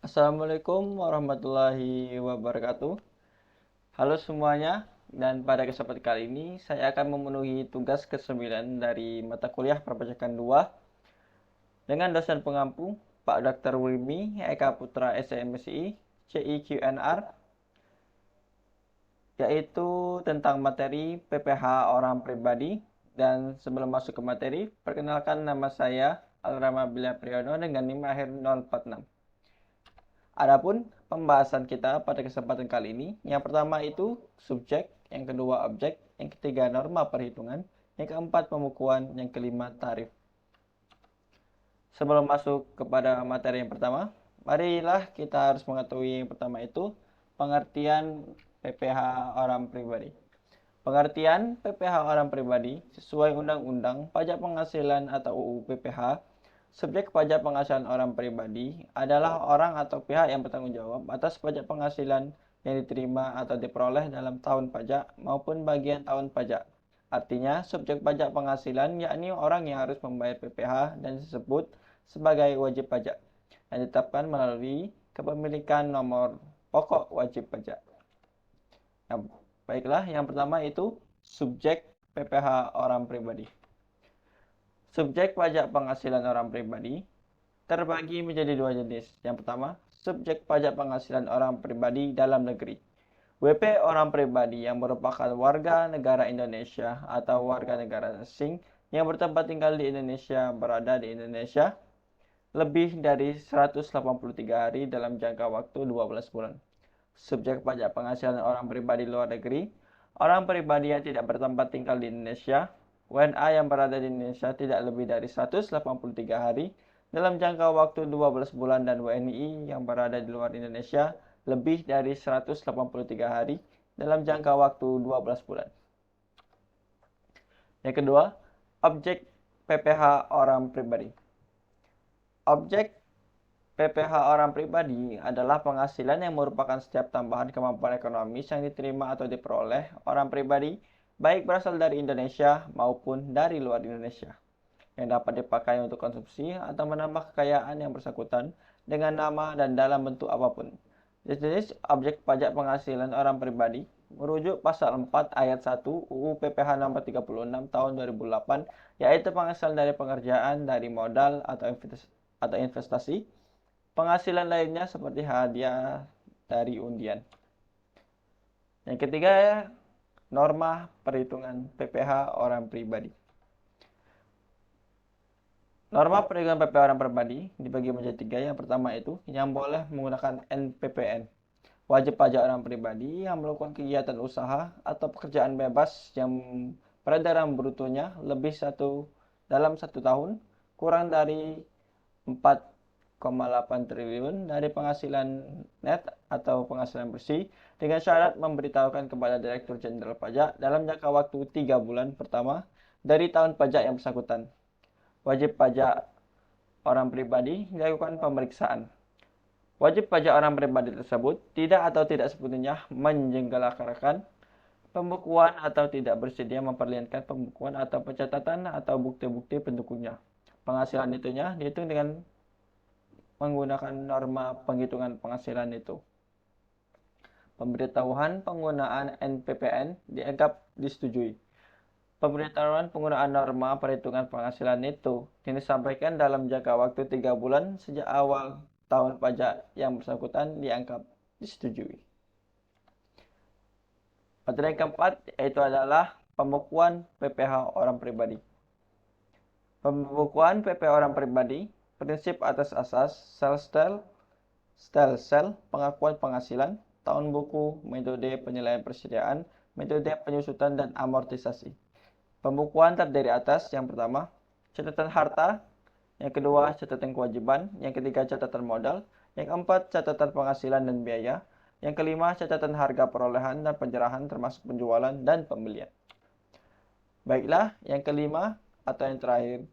Assalamualaikum warahmatullahi wabarakatuh. Halo semuanya, dan pada kesempatan kali ini saya akan memenuhi tugas ke-9 dari mata kuliah perpajakan 2 dengan dosen pengampu Pak Dr. Wimi Eka Putra SMSI CIQNR, yaitu tentang materi PPH orang pribadi. Dan sebelum masuk ke materi, perkenalkan nama saya Alrama Bilya Priyono dengan NIM akhir 046. Adapun pembahasan kita pada kesempatan kali ini, yang pertama itu subjek, yang kedua objek, yang ketiga norma perhitungan, yang keempat pembukuan, yang kelima tarif. Sebelum masuk kepada materi yang pertama, marilah kita harus mengetahui yang pertama itu pengertian PPH orang pribadi. Pengertian PPH orang pribadi sesuai Undang-Undang Pajak Penghasilan atau UU PPH, subjek pajak penghasilan orang pribadi adalah orang atau pihak yang bertanggung jawab atas pajak penghasilan yang diterima atau diperoleh dalam tahun pajak maupun bagian tahun pajak. Artinya, subjek pajak penghasilan yakni orang yang harus membayar PPH dan disebut sebagai wajib pajak yang ditetapkan melalui kepemilikan nomor pokok wajib pajak. Nah, baiklah, yang pertama itu subjek PPH orang pribadi. Subjek pajak penghasilan orang pribadi terbagi menjadi dua jenis. Yang pertama, subjek pajak penghasilan orang pribadi dalam negeri. WP orang pribadi yang merupakan warga negara Indonesia atau warga negara asing yang bertempat tinggal di Indonesia berada di Indonesia lebih dari 183 hari dalam jangka waktu 12 bulan. Subjek pajak penghasilan orang pribadi luar negeri, orang pribadi yang tidak bertempat tinggal di Indonesia, WNA yang berada di Indonesia tidak lebih dari 183 hari dalam jangka waktu 12 bulan, dan WNI yang berada di luar Indonesia lebih dari 183 hari dalam jangka waktu 12 bulan. Yang kedua, objek PPH orang pribadi. Objek PPH orang pribadi adalah penghasilan yang merupakan setiap tambahan kemampuan ekonomis yang diterima atau diperoleh orang pribadi, baik berasal dari Indonesia maupun dari luar Indonesia, yang dapat dipakai untuk konsumsi atau menambah kekayaan yang bersangkutan dengan nama dan dalam bentuk apapun. Jenis objek pajak penghasilan orang pribadi merujuk pasal 4 ayat 1 UU PPH nomor 36 tahun 2008, yaitu penghasilan dari pengerjaan, dari modal atau investasi, penghasilan lainnya seperti hadiah dari undian. Yang ketiga, norma perhitungan PPH orang pribadi. Norma perhitungan PPH orang pribadi dibagi menjadi tiga. Yang pertama itu yang boleh menggunakan NPPN. Wajib pajak orang pribadi yang melakukan kegiatan usaha atau pekerjaan bebas yang peredaran brutonya lebih dalam satu tahun kurang dari 4,8 triliun dari penghasilan net atau penghasilan bersih, dengan syarat memberitahukan kepada Direktur Jenderal Pajak dalam jangka waktu 3 bulan pertama dari tahun pajak yang bersangkutan. Wajib pajak orang pribadi dilakukan pemeriksaan. Wajib pajak orang pribadi tersebut tidak atau tidak sepenuhnya menjengkelkan pembukuan atau tidak bersedia memperlihatkan pembukuan atau pencatatan atau bukti-bukti pendukungnya. Penghasilan itunya dihitung dengan menggunakan norma penghitungan penghasilan itu. Pemberitahuan penggunaan NPPN dianggap disetujui. Pemberitahuan penggunaan norma perhitungan penghasilan itu disampaikan dalam jangka waktu 3 bulan sejak awal tahun pajak yang bersangkutan dianggap disetujui. Materi yang keempat yaitu adalah pembukuan PPH orang pribadi. Pembukuan PPH orang pribadi, prinsip atas asas sel pengakuan penghasilan, tahun buku, metode penilaian persediaan, metode penyusutan dan amortisasi. Pembukuan terdiri atas yang pertama, catatan harta, yang kedua, catatan kewajiban, yang ketiga, catatan modal, yang keempat, catatan penghasilan dan biaya, yang kelima, catatan harga perolehan dan penyerahan termasuk penjualan dan pembelian. Baiklah, yang kelima atau yang terakhir,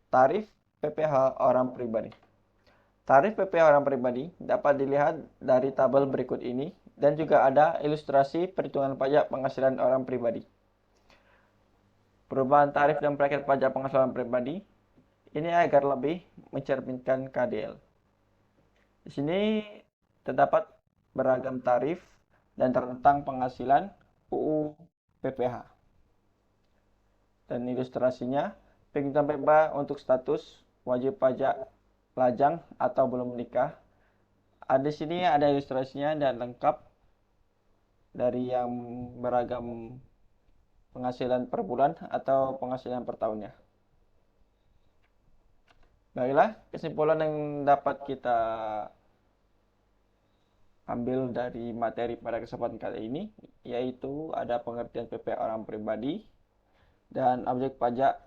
tarif PPH orang pribadi. Tarif PPH orang pribadi dapat dilihat dari tabel berikut ini dan juga ada ilustrasi perhitungan pajak penghasilan orang pribadi. Perubahan tarif dan bracket pajak penghasilan pribadi ini agar lebih mencerminkan KDL. Di sini terdapat beragam tarif dan tentang penghasilan UU PPH. Dan ilustrasinya, penghutang PPH untuk status wajib pajak lajang atau belum menikah. Di sini ada ilustrasinya dan lengkap dari yang beragam penghasilan per bulan atau penghasilan per tahunnya. Baiklah, kesimpulan yang dapat kita ambil dari materi pada kesempatan kali ini, yaitu ada pengertian PPh orang pribadi dan objek pajak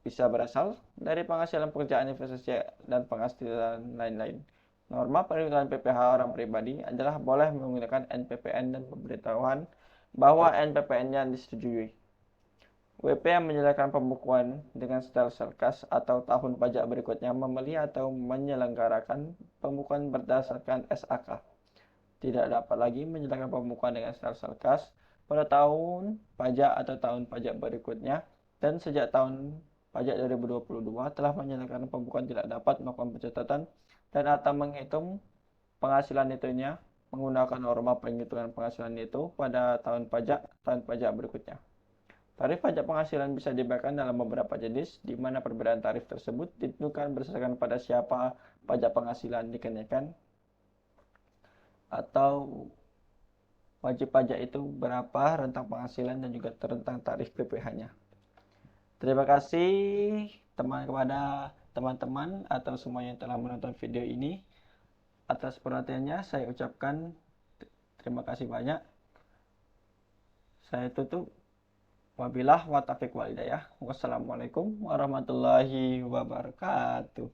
bisa berasal dari penghasilan pekerjaan investasi dan penghasilan lain-lain. Norma perhitungan PPh orang pribadi adalah boleh menggunakan NPPN dan pemberitahuan bahwa NPPN-nya disetujui. WP yang menjalankan pembukuan dengan style selkas atau tahun pajak berikutnya membeli atau menyelenggarakan pembukuan berdasarkan SAK. Tidak dapat lagi menjalankan pembukuan dengan style selkas pada tahun pajak atau tahun pajak berikutnya, dan sejak tahun pajak 2022 telah menjalankan pembukuan tidak dapat melakukan pencatatan dan atau menghitung penghasilan itunya menggunakan norma penghitungan penghasilan itu pada tahun pajak berikutnya. Tarif pajak penghasilan bisa dibedakan dalam beberapa jenis, di mana perbedaan tarif tersebut ditentukan berdasarkan pada siapa pajak penghasilan dikenakan atau wajib pajak itu berapa, rentang penghasilan, dan juga rentang tarif PPh-nya. Terima kasih kepada teman-teman atau semua yang telah menonton video ini. Atas perhatiannya saya ucapkan terima kasih banyak. Saya tutup. Wabillahi wa taufiq wal hidayah. Wassalamualaikum warahmatullahi wabarakatuh.